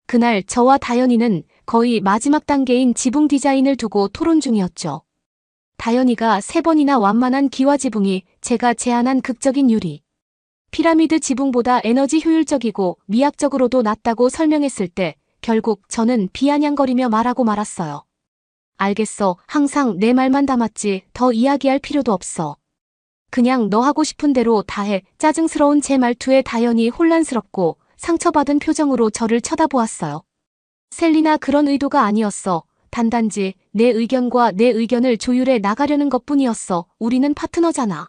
그날 저와 다현이는 거의 마지막 단계인 지붕 디자인을 두고 토론 중이었죠. 다현이가 3번이나 완만한 기와 지붕이 제가 제안한 극적인 유리. 피라미드 지붕보다 에너지 효율적이고 미학적으로도 낫다고 설명했을 때 결국 저는 비아냥거리며 말하고 말았어요. 알겠어. 항상 내 말만 담았지. 더 이야기할 필요도 없어. 그냥 너 하고 싶은 대로 다 해. 짜증스러운 제 말투에 다현이 혼란스럽고 상처받은 표정으로 저를 쳐다보았어요. 셀리나, 그런 의도가 아니었어. 단단지 내 의견과 내 의견을 조율해 나가려는 것뿐이었어. 우리는 파트너잖아.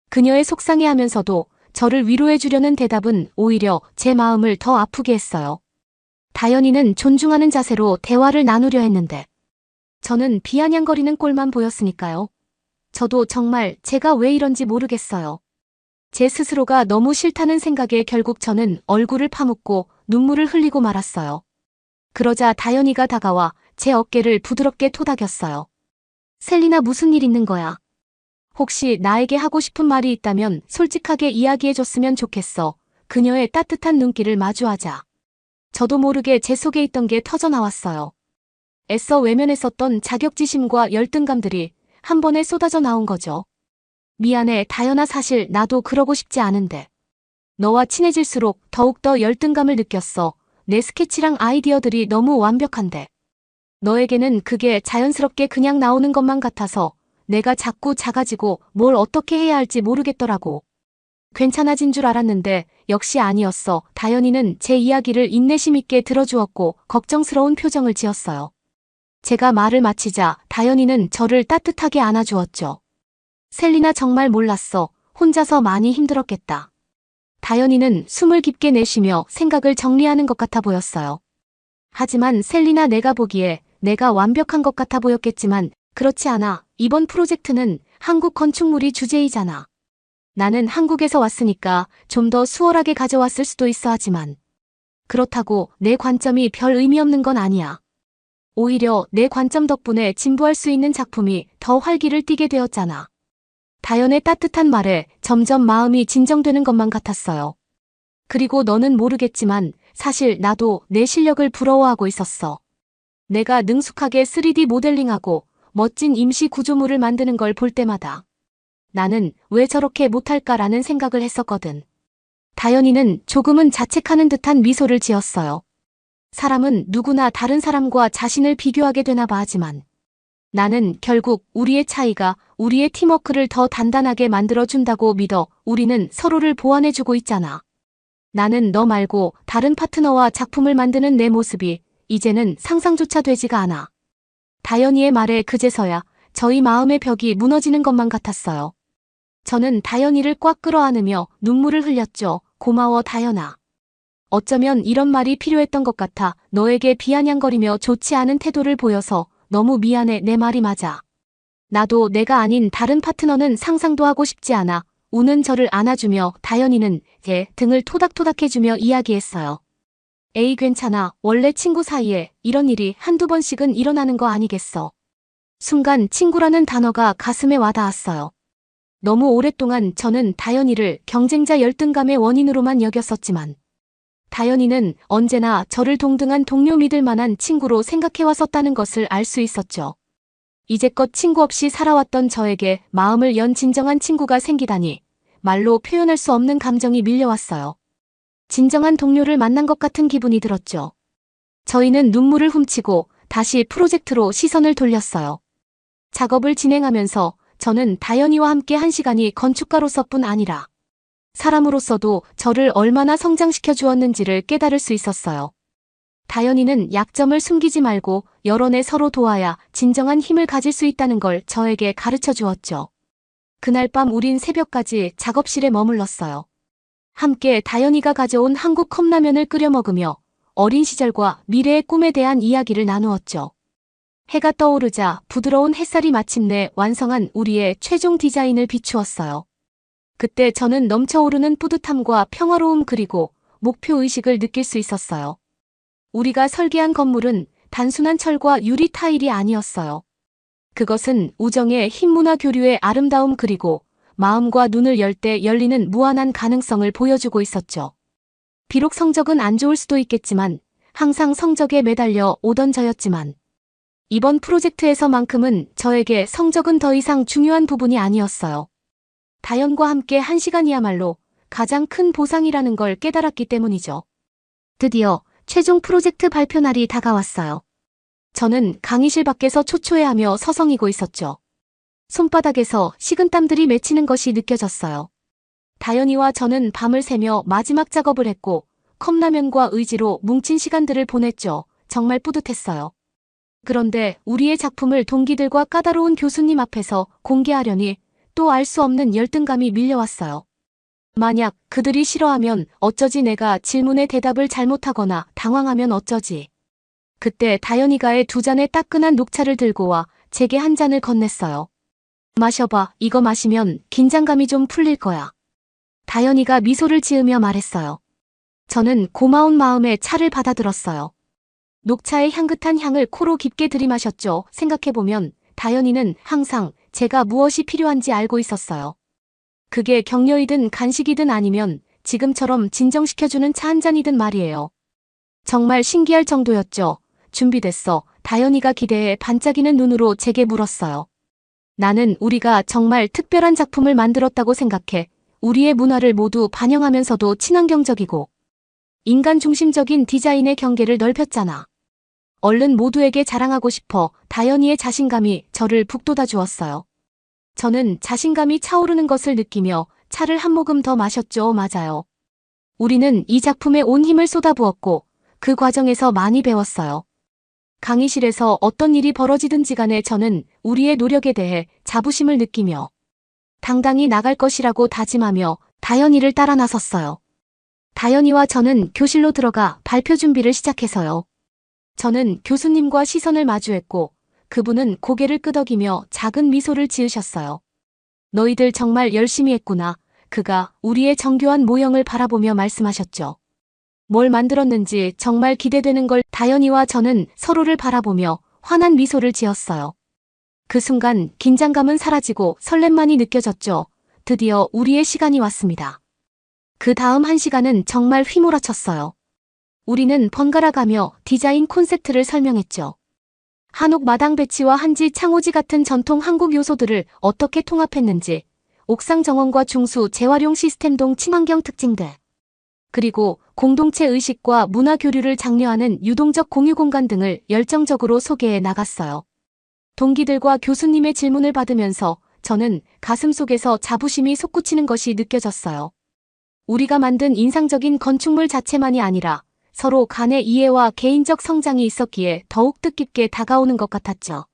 그녀의 속상해하면서도 저를 위로해주려는 대답은 오히려 제 마음을 더 아프게 했어요. 다현이는 존중하는 자세로 대화를 나누려 했는데 저는 비아냥거리는 꼴만 보였으니까요. 저도 정말 제가 왜 이런지 모르겠어요. 제 스스로가 너무 싫다는 생각에 결국 저는 얼굴을 파묻고 눈물을 흘리고 말았어요. 그러자 다현이가 다가와 제 어깨를 부드럽게 토닥였어요. 셀리나, 무슨 일 있는 거야? 혹시 나에게 하고 싶은 말이 있다면 솔직하게 이야기해줬으면 좋겠어. 그녀의 따뜻한 눈길을 마주하자 저도 모르게 제 속에 있던 게 터져나왔어요. 애써 외면했었던 자격지심과 열등감들이 한 번에 쏟아져 나온 거죠. 미안해, 다현아. 사실 나도 그러고 싶지 않은데. 너와 친해질수록 더욱더 열등감을 느꼈어. 내 스케치랑 아이디어들이 너무 완벽한데. 너에게는 그게 자연스럽게 그냥 나오는 것만 같아서 내가 자꾸 작아지고 뭘 어떻게 해야 할지 모르겠더라고. 괜찮아진 줄 알았는데 역시 아니었어. 다현이는 제 이야기를 인내심 있게 들어주었고 걱정스러운 표정을 지었어요. 제가 말을 마치자 다현이는 저를 따뜻하게 안아주었죠. 셀리나, 정말 몰랐어. 혼자서 많이 힘들었겠다. 다현이는 숨을 깊게 내쉬며 생각을 정리하는 것 같아 보였어요. 하지만 셀리나, 내가 보기에 내가 완벽한 것 같아 보였겠지만 그렇지 않아. 이번 프로젝트는 한국 건축물이 주제이잖아. 나는 한국에서 왔으니까 좀 더 수월하게 가져왔을 수도 있어. 하지만 그렇다고 내 관점이 별 의미 없는 건 아니야. 오히려 내 관점 덕분에 진부할 수 있는 작품이 더 활기를 띠게 되었잖아. 다현의 따뜻한 말에 점점 마음이 진정되는 것만 같았어요. 그리고 너는 모르겠지만 사실 나도 내 실력을 부러워하고 있었어. 내가 능숙하게 3D 모델링하고 멋진 임시 구조물을 만드는 걸 볼 때마다 나는 왜 저렇게 못할까라는 생각을 했었거든. 다현이는 조금은 자책하는 듯한 미소를 지었어요. 사람은 누구나 다른 사람과 자신을 비교하게 되나 봐. 하지만 나는 결국 우리의 차이가 우리의 팀워크를 더 단단하게 만들어준다고 믿어. 우리는 서로를 보완해주고 있잖아. 나는 너 말고 다른 파트너와 작품을 만드는 내 모습이 이제는 상상조차 되지가 않아. 다현이의 말에 그제서야 저희 마음의 벽이 무너지는 것만 같았어요. 저는 다현이를 꽉 끌어안으며 눈물을 흘렸죠. 고마워, 다현아. 어쩌면 이런 말이 필요했던 것 같아. 너에게 비아냥거리며 좋지 않은 태도를 보여서 너무 미안해. 내 말이 맞아. 나도 내가 아닌 다른 파트너는 상상도 하고 싶지 않아. 우는 저를 안아주며 다현이는 제 등을 토닥토닥해주며 이야기했어요. 에이, 괜찮아. 원래 친구 사이에 이런 일이 한두 번씩은 일어나는 거 아니겠어. 순간 친구라는 단어가 가슴에 와닿았어요. 너무 오랫동안 저는 다현이를 경쟁자 열등감의 원인으로만 여겼었지만 다현이는 언제나 저를 동등한 동료 믿을 만한 친구로 생각해왔었다는 것을 알 수 있었죠. 이제껏 친구 없이 살아왔던 저에게 마음을 연 진정한 친구가 생기다니 말로 표현할 수 없는 감정이 밀려왔어요. 진정한 동료를 만난 것 같은 기분이 들었죠. 저희는 눈물을 훔치고 다시 프로젝트로 시선을 돌렸어요. 작업을 진행하면서 저는 다현이와 함께 한 시간이 건축가로서뿐 아니라 사람으로서도 저를 얼마나 성장시켜 주었는지를 깨달을 수 있었어요. 다현이는 약점을 숨기지 말고 여러 서로 도와야 진정한 힘을 가질 수 있다는 걸 저에게 가르쳐 주었죠. 그날 밤 우린 새벽까지 작업실에 머물렀어요. 함께 다현이가 가져온 한국 컵라면을 끓여 먹으며 어린 시절과 미래의 꿈에 대한 이야기를 나누었죠. 해가 떠오르자 부드러운 햇살이 마침내 완성한 우리의 최종 디자인을 비추었어요. 그때 저는 넘쳐오르는 뿌듯함과 평화로움 그리고 목표의식을 느낄 수 있었어요. 우리가 설계한 건물은 단순한 철과 유리 타일이 아니었어요. 그것은 우정의 흰 문화 교류의 아름다움 그리고 마음과 눈을 열 때 열리는 무한한 가능성을 보여주고 있었죠. 비록 성적은 안 좋을 수도 있겠지만 항상 성적에 매달려 오던 저였지만 이번 프로젝트에서만큼은 저에게 성적은 더 이상 중요한 부분이 아니었어요. 다연과 함께 한 시간이야말로 가장 큰 보상이라는 걸 깨달았기 때문이죠. 드디어 최종 프로젝트 발표 날이 다가왔어요. 저는 강의실 밖에서 초초해하며 서성이고 있었죠. 손바닥에서 식은땀들이 맺히는 것이 느껴졌어요. 다연이와 저는 밤을 새며 마지막 작업을 했고 컵라면과 의지로 뭉친 시간들을 보냈죠. 정말 뿌듯했어요. 그런데 우리의 작품을 동기들과 까다로운 교수님 앞에서 공개하려니 또 알 수 없는 열등감이 밀려왔어요. 만약 그들이 싫어하면 어쩌지, 내가 질문에 대답을 잘못하거나 당황하면 어쩌지. 그때 다연이가의 2잔의 따끈한 녹차를 들고 와 제게 한 잔을 건넸어요. 마셔봐, 이거 마시면 긴장감이 좀 풀릴 거야. 다연이가 미소를 지으며 말했어요. 저는 고마운 마음에 차를 받아들었어요. 녹차의 향긋한 향을 코로 깊게 들이마셨죠. 생각해보면 다연이는 항상 제가 무엇이 필요한지 알고 있었어요. 그게 격려이든 간식이든 아니면 지금처럼 진정시켜주는 차 한 잔이든 말이에요. 정말 신기할 정도였죠. 준비됐어. 다연이가 기대에 반짝이는 눈으로 제게 물었어요. 나는 우리가 정말 특별한 작품을 만들었다고 생각해. 우리의 문화를 모두 반영하면서도 친환경적이고 인간 중심적인 디자인의 경계를 넓혔잖아. 얼른 모두에게 자랑하고 싶어. 다연이의 자신감이 저를 북돋아 주었어요. 저는 자신감이 차오르는 것을 느끼며 차를 한 모금 더 마셨죠. 맞아요. 우리는 이 작품에 온 힘을 쏟아부었고 그 과정에서 많이 배웠어요. 강의실에서 어떤 일이 벌어지든지 간에 저는 우리의 노력에 대해 자부심을 느끼며 당당히 나갈 것이라고 다짐하며 다연이를 따라 나섰어요. 다연이와 저는 교실로 들어가 발표 준비를 시작해서요. 저는 교수님과 시선을 마주했고 그분은 고개를 끄덕이며 작은 미소를 지으셨어요. 너희들 정말 열심히 했구나. 그가 우리의 정교한 모형을 바라보며 말씀하셨죠. 뭘 만들었는지 정말 기대되는 걸. 다연이와 저는 서로를 바라보며 환한 미소를 지었어요. 그 순간 긴장감은 사라지고 설렘만이 느껴졌죠. 드디어 우리의 시간이 왔습니다. 그 다음 1시간은 정말 휘몰아쳤어요. 우리는 번갈아가며 디자인 콘셉트를 설명했죠. 한옥 마당 배치와 한지 창호지 같은 전통 한국 요소들을 어떻게 통합했는지, 옥상 정원과 중수 재활용 시스템 등 친환경 특징들, 그리고 공동체 의식과 문화 교류를 장려하는 유동적 공유 공간 등을 열정적으로 소개해 나갔어요. 동기들과 교수님의 질문을 받으면서 저는 가슴속에서 자부심이 솟구치는 것이 느껴졌어요. 우리가 만든 인상적인 건축물 자체만이 아니라 서로 간의 이해와 개인적 성장이 있었기에 더욱 뜻깊게 다가오는 것 같았죠.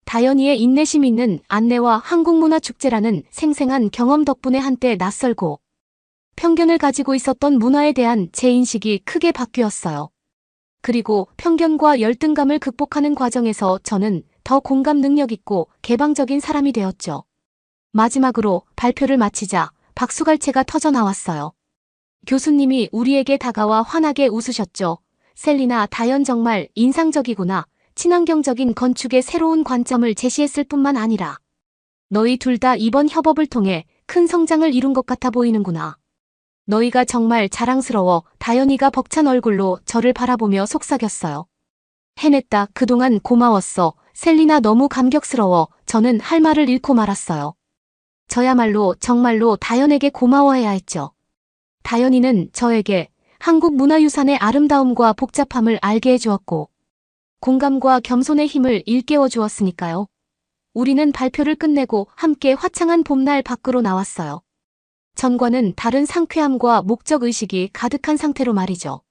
다연이의 인내심 있는 안내와 한국문화축제라는 생생한 경험 덕분에 한때 낯설고 편견을 가지고 있었던 문화에 대한 제 인식이 크게 바뀌었어요. 그리고 편견과 열등감을 극복하는 과정에서 저는 더 공감 능력 있고 개방적인 사람이 되었죠. 마지막으로 발표를 마치자 박수갈채가 터져 나왔어요. 교수님이 우리에게 다가와 환하게 웃으셨죠. 셀리나, 다연 정말 인상적이구나. 친환경적인 건축의 새로운 관점을 제시했을 뿐만 아니라 너희 둘 다 이번 협업을 통해 큰 성장을 이룬 것 같아 보이는구나. 너희가 정말 자랑스러워. 다연이가 벅찬 얼굴로 저를 바라보며 속삭였어요. 해냈다. 그동안 고마웠어. 셀리나, 너무 감격스러워. 저는 할 말을 잃고 말았어요. 저야말로 정말로 다연에게 고마워해야 했죠. 다연이는 저에게 한국 문화유산의 아름다움과 복잡함을 알게 해주었고 공감과 겸손의 힘을 일깨워 주었으니까요. 우리는 발표를 끝내고 함께 화창한 봄날 밖으로 나왔어요. 전과는 다른 상쾌함과 목적의식이 가득한 상태로 말이죠.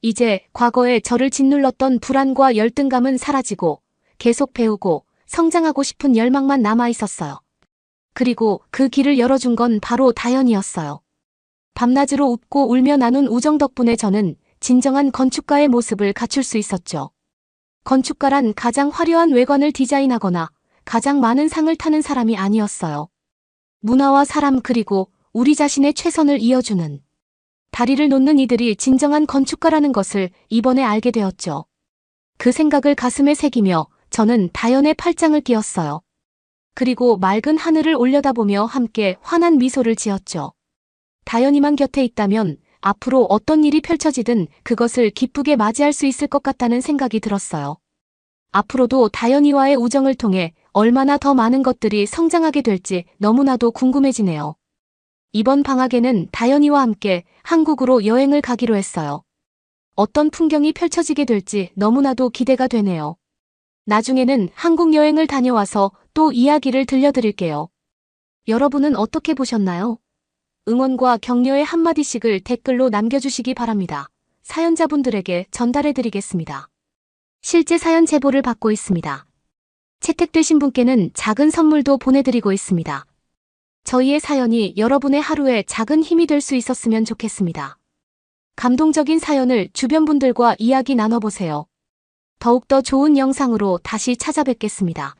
이제 과거에 저를 짓눌렀던 불안과 열등감은 사라지고 계속 배우고 성장하고 싶은 열망만 남아있었어요. 그리고 그 길을 열어준 건 바로 다연이었어요. 밤낮으로 웃고 울며 나눈 우정 덕분에 저는 진정한 건축가의 모습을 갖출 수 있었죠. 건축가란 가장 화려한 외관을 디자인하거나 가장 많은 상을 타는 사람이 아니었어요. 문화와 사람 그리고 우리 자신의 최선을 이어주는 다리를 놓는 이들이 진정한 건축가라는 것을 이번에 알게 되었죠. 그 생각을 가슴에 새기며 저는 다연의 팔짱을 끼웠어요. 그리고 맑은 하늘을 올려다보며 함께 환한 미소를 지었죠. 다연이만 곁에 있다면 앞으로 어떤 일이 펼쳐지든 그것을 기쁘게 맞이할 수 있을 것 같다는 생각이 들었어요. 앞으로도 다연이와의 우정을 통해 얼마나 더 많은 것들이 성장하게 될지 너무나도 궁금해지네요. 이번 방학에는 다연이와 함께 한국으로 여행을 가기로 했어요. 어떤 풍경이 펼쳐지게 될지 너무나도 기대가 되네요. 나중에는 한국 여행을 다녀와서 또 이야기를 들려드릴게요. 여러분은 어떻게 보셨나요? 응원과 격려의 한마디씩을 댓글로 남겨주시기 바랍니다. 사연자분들에게 전달해드리겠습니다. 실제 사연 제보를 받고 있습니다. 채택되신 분께는 작은 선물도 보내드리고 있습니다. 저희의 사연이 여러분의 하루에 작은 힘이 될 수 있었으면 좋겠습니다. 감동적인 사연을 주변 분들과 이야기 나눠보세요. 더욱더 좋은 영상으로 다시 찾아뵙겠습니다.